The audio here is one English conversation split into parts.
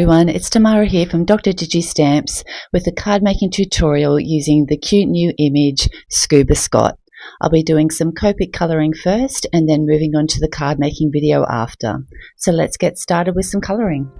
everyone, it's Tamara here from Dr. Digi Stamps with a card making tutorial using the cute new image Scuba Scot. I'll be doing some Copic colouring first and then moving on to the card making video after. So let's get started with some colouring.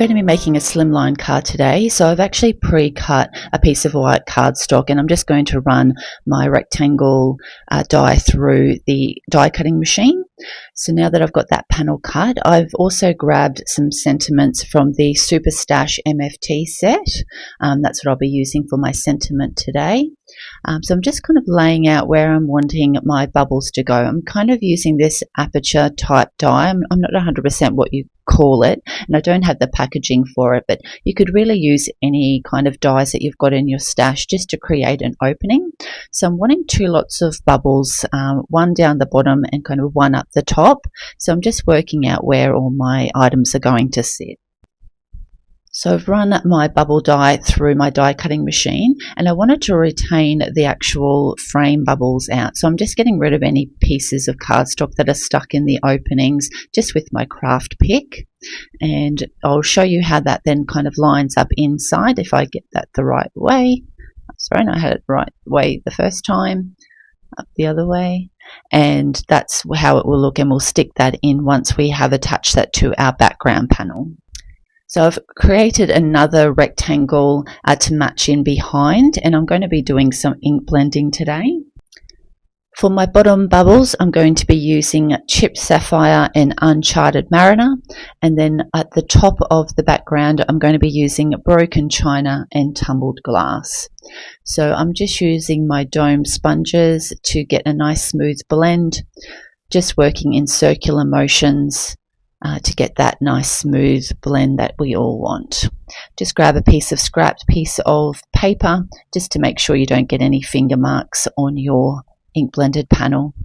going to be making a slimline card today, so I've actually pre-cut a piece of white cardstock and I'm just going to run my rectangle die through the die cutting machine. So now that I've got that panel cut, I've also grabbed some sentiments from the Super Stash MFT set. That's what I'll be using for my sentiment today. So I'm just kind of laying out where I'm wanting my bubbles to go. I'm kind of using this aperture type die. I'm not 100% what you call it, and I don't have the packaging for it, but you could really use any kind of dies that you've got in your stash just to create an opening. So I'm wanting 2 lots of bubbles, one down the bottom and kind of one up the top. So I'm just working out where all my items are going to sit. So I've run my bubble die through my die cutting machine and I wanted to retain the actual frame bubbles out. So I'm just getting rid of any pieces of cardstock that are stuck in the openings just with my craft pick. And I'll show you how that then kind of lines up inside if I get that the right way. Sorry, I had it the right way the first time. Up the other way. And that's how it will look, and we'll stick that in once we have attached that to our background panel. So I've created another rectangle to match in behind, and I'm going to be doing some ink blending today. For my bottom bubbles, I'm going to be using Chipped Sapphire and Uncharted Mariner, and then at the top of the background I'm going to be using Broken China and Tumbled Glass. So I'm just using my dome sponges to get a nice smooth blend, just working in circular motions to get that nice smooth blend that we all want. Just grab a scrapped piece of paper just to make sure you don't get any finger marks on your ink blended panel.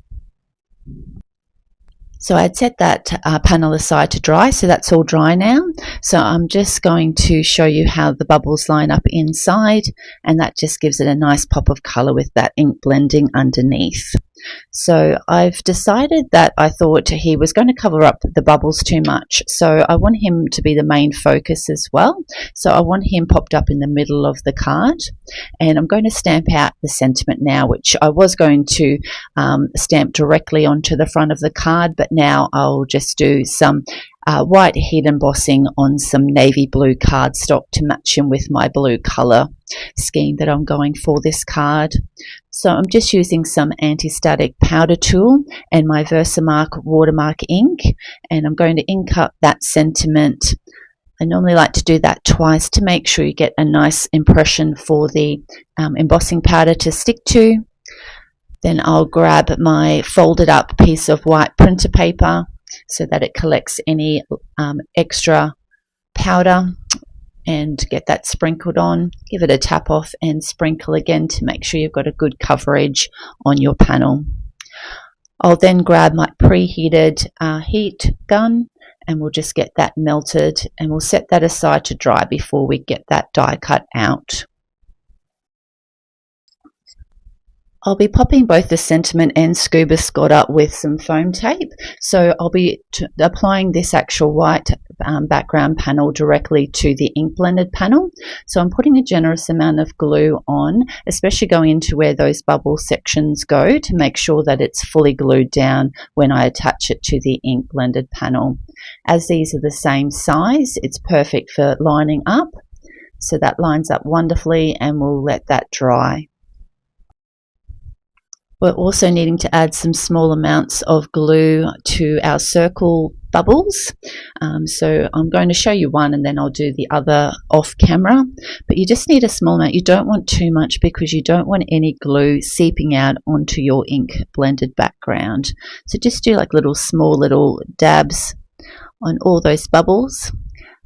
So I'd set that panel aside to dry, so that's all dry now. So I'm just going to show you how the bubbles line up inside, and that just gives it a nice pop of colour with that ink blending underneath. So I've decided that I thought he was going to cover up the bubbles too much, so I want him to be the main focus as well. So I want him popped up in the middle of the card, and I'm going to stamp out the sentiment now, which I was going to stamp directly onto the front of the card, but now I'll just do some white heat embossing on some navy blue cardstock to match in with my blue colour scheme that I'm going for this card. So I'm just using some anti-static powder tool and my Versamark watermark ink, and I'm going to ink up that sentiment. I normally like to do that twice to make sure you get a nice impression for the embossing powder to stick to. Then I'll grab my folded up piece of white printer paper so that it collects any extra powder, and get that sprinkled on. Give it a tap off and sprinkle again to make sure you've got a good coverage on your panel. I'll then grab my preheated heat gun and we'll just get that melted, and we'll set that aside to dry before we get that die cut out. I'll be popping both the sentiment and Scuba Scot up with some foam tape. So I'll be applying this actual white background panel directly to the ink blended panel. So I'm putting a generous amount of glue on, especially going into where those bubble sections go, to make sure that it's fully glued down when I attach it to the ink blended panel. As these are the same size, it's perfect for lining up. So that lines up wonderfully, and we'll let that dry. We're also needing to add some small amounts of glue to our circle bubbles. So I'm going to show you one and then I'll do the other off camera. But you just need a small amount. You don't want too much because you don't want any glue seeping out onto your ink blended background. So just do like small little dabs on all those bubbles.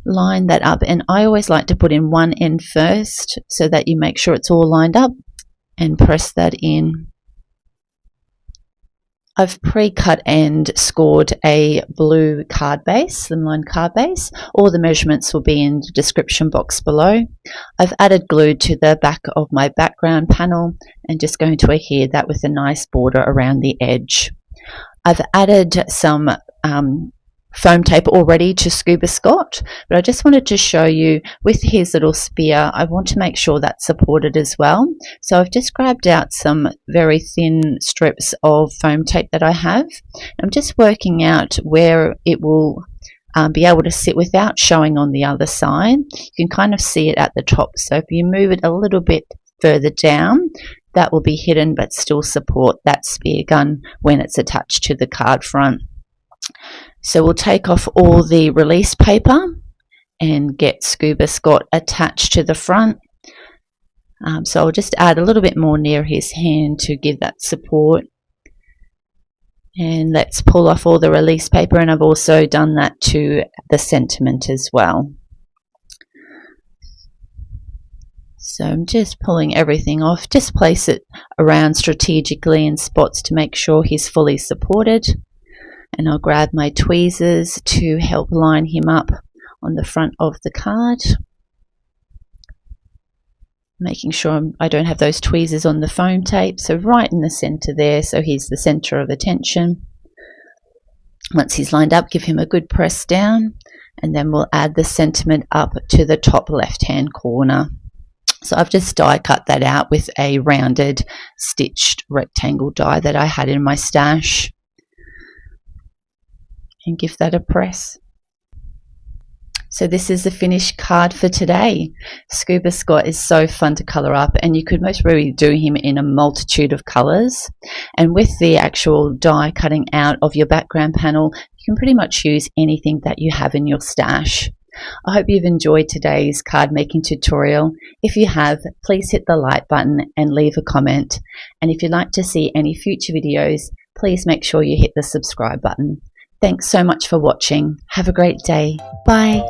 Line that up, and I always like to put in one end first so that you make sure it's all lined up, and press that in. I've pre-cut and scored a blue card base, slimline card base. All the measurements will be in the description box below. I've added glue to the back of my background panel and just going to adhere that with a nice border around the edge. I've added some foam tape already to Scuba Scott, but I just wanted to show you with his little spear, I want to make sure that's supported as well. So I've just grabbed out some very thin strips of foam tape that I have. I'm just working out where it will be able to sit without showing on the other side. You can kind of see it at the top, so if you move it a little bit further down, that will be hidden but still support that spear gun when it's attached to the card front. So we'll take off all the release paper and get Scuba Scot attached to the front. So I'll just add a little bit more near his hand to give that support. And let's pull off all the release paper, and I've also done that to the sentiment as well. So I'm just pulling everything off. Just place it around strategically in spots to make sure he's fully supported. And I'll grab my tweezers to help line him up on the front of the card. Making sure I don't have those tweezers on the foam tape, so right in the center there, so he's the center of attention. Once he's lined up, give him a good press down, and then we'll add the sentiment up to the top left hand corner. So I've just die cut that out with a rounded stitched rectangle die that I had in my stash, and give that a press. So this is the finished card for today. Scuba Scot is so fun to colour up, and you could most probably do him in a multitude of colours. And with the actual die cutting out of your background panel, you can pretty much use anything that you have in your stash. I hope you've enjoyed today's card making tutorial. If you have, please hit the like button and leave a comment. And if you'd like to see any future videos, please make sure you hit the subscribe button. Thanks so much for watching. Have a great day. Bye.